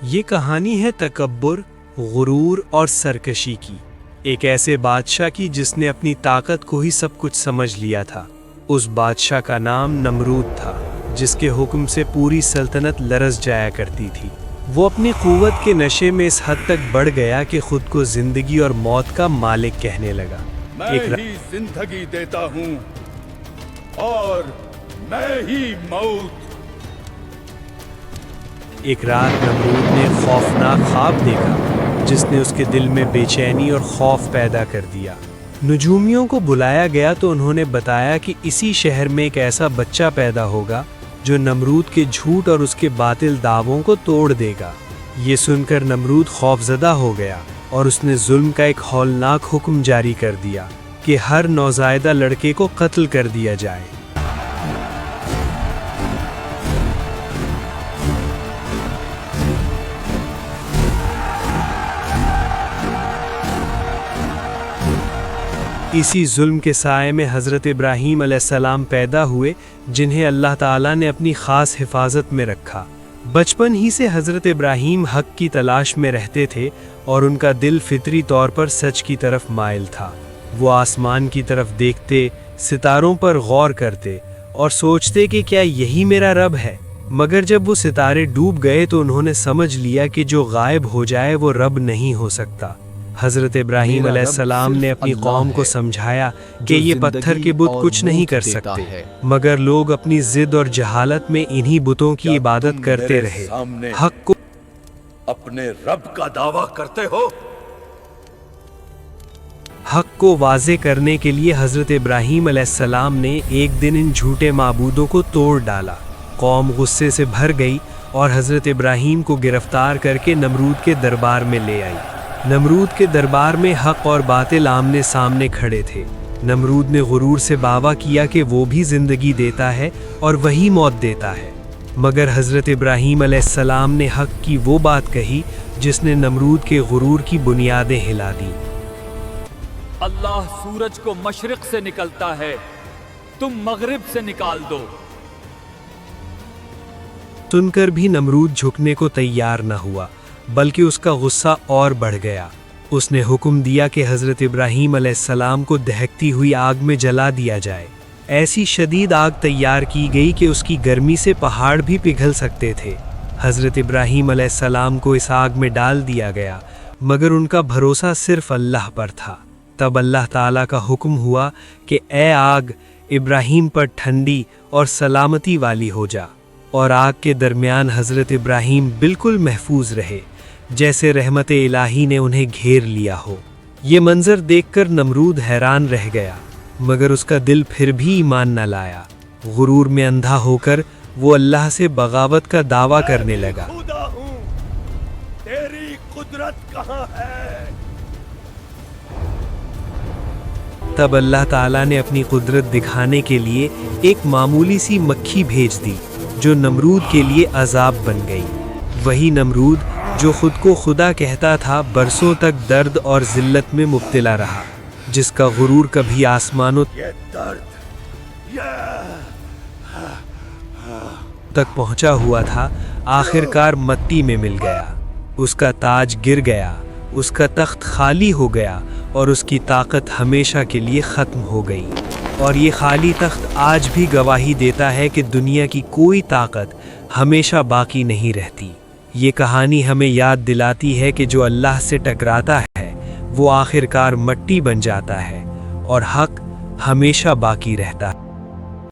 یہ کہانی ہے تکبر، غرور اور سرکشی کی، ایک ایسے بادشاہ کی جس نے اپنی طاقت کو ہی سب کچھ سمجھ لیا تھا۔ اس بادشاہ کا نام نمرود تھا، جس کے حکم سے پوری سلطنت لرز جایا کرتی تھی۔ وہ اپنی قوت کے نشے میں اس حد تک بڑھ گیا کہ خود کو زندگی اور موت کا مالک کہنے لگا۔ میں ہی زندگی دیتا ہوں اور میں ہی موت۔ ایک رات نمرود نے خوفناک خواب دیکھا جس نے اس کے دل میں بے چینی اور خوف پیدا کر دیا۔ نجومیوں کو بلایا گیا تو انہوں نے بتایا کہ اسی شہر میں ایک ایسا بچہ پیدا ہوگا جو نمرود کے جھوٹ اور اس کے باطل دعووں کو توڑ دے گا۔ یہ سن کر نمرود خوفزدہ ہو گیا اور اس نے ظلم کا ایک ہولناک حکم جاری کر دیا کہ ہر نوزائیدہ لڑکے کو قتل کر دیا جائے۔ اسی ظلم کے سائے میں حضرت ابراہیم علیہ السلام پیدا ہوئے، جنہیں اللہ تعالیٰ نے اپنی خاص حفاظت میں رکھا۔ بچپن ہی سے حضرت ابراہیم حق کی تلاش میں رہتے تھے اور ان کا دل فطری طور پر سچ کی طرف مائل تھا۔ وہ آسمان کی طرف دیکھتے، ستاروں پر غور کرتے اور سوچتے کہ کیا یہی میرا رب ہے۔ مگر جب وہ ستارے ڈوب گئے تو انہوں نے سمجھ لیا کہ جو غائب ہو جائے وہ رب نہیں ہو سکتا۔ حضرت ابراہیم علیہ السلام نے اپنی قوم کو سمجھایا کہ یہ پتھر کے بت کچھ نہیں کر سکتے، مگر لوگ اپنی ضد اور جہالت میں انہی بتوں کی عبادت کرتے رہے۔ حق کو اپنے رب کا دعویٰ کرتے ہو؟ حق کو واضح کرنے کے لیے حضرت ابراہیم علیہ السلام نے ایک دن ان جھوٹے معبودوں کو توڑ ڈالا۔ قوم غصے سے بھر گئی اور حضرت ابراہیم کو گرفتار کر کے نمرود کے دربار میں لے آئی۔ نمرود کے دربار میں حق اور باطل آمنے سامنے کھڑے تھے۔ نمرود نے غرور سے دعویٰ کیا کہ وہ بھی زندگی دیتا ہے اور وہی موت دیتا ہے، مگر حضرت ابراہیم علیہ السلام نے حق کی وہ بات کہی جس نے نمرود کے غرور کی بنیادیں ہلا دیں۔ اللہ سورج کو مشرق سے نکلتا ہے، تم مغرب سے نکال دو۔ سن کر بھی نمرود جھکنے کو تیار نہ ہوا، بلکہ اس کا غصہ اور بڑھ گیا۔ اس نے حکم دیا کہ حضرت ابراہیم علیہ السلام کو دہکتی ہوئی آگ میں جلا دیا جائے۔ ایسی شدید آگ تیار کی گئی کہ اس کی گرمی سے پہاڑ بھی پگھل سکتے تھے۔ حضرت ابراہیم علیہ السلام کو اس آگ میں ڈال دیا گیا، مگر ان کا بھروسہ صرف اللہ پر تھا۔ تب اللہ تعالیٰ کا حکم ہوا کہ اے آگ، ابراہیم پر ٹھنڈی اور سلامتی والی ہو جا، اور آگ کے درمیان حضرت ابراہیم بالکل محفوظ رہے، جیسے رحمت الہی نے انہیں گھیر لیا ہو۔ یہ منظر دیکھ کر نمرود حیران رہ گیا، مگر اس کا دل پھر بھی ایمان نہ لایا۔ غرور میں اندھا ہو کر وہ اللہ سے بغاوت کا دعویٰ کرنے لگا۔ خدا ہوں، تیری قدرت کہاں ہے؟ تب اللہ تعالیٰ نے اپنی قدرت دکھانے کے لیے ایک معمولی سی مکھی بھیج دی، جو نمرود کے لیے عذاب بن گئی۔ وہی نمرود جو خود کو خدا کہتا تھا برسوں تک درد اور ذلت میں مبتلا رہا، جس کا غرور کبھی آسمانوں تک پہنچا ہوا تھا، آخر کار مٹی میں مل گیا۔ اس کا تاج گر گیا، اس کا تخت خالی ہو گیا اور اس کی طاقت ہمیشہ کے لیے ختم ہو گئی۔ اور یہ خالی تخت آج بھی گواہی دیتا ہے کہ دنیا کی کوئی طاقت ہمیشہ باقی نہیں رہتی۔ یہ کہانی ہمیں یاد دلاتی ہے کہ جو اللہ سے ٹکراتا ہے وہ آخر کار مٹی بن جاتا ہے، اور حق ہمیشہ باقی رہتا ہے۔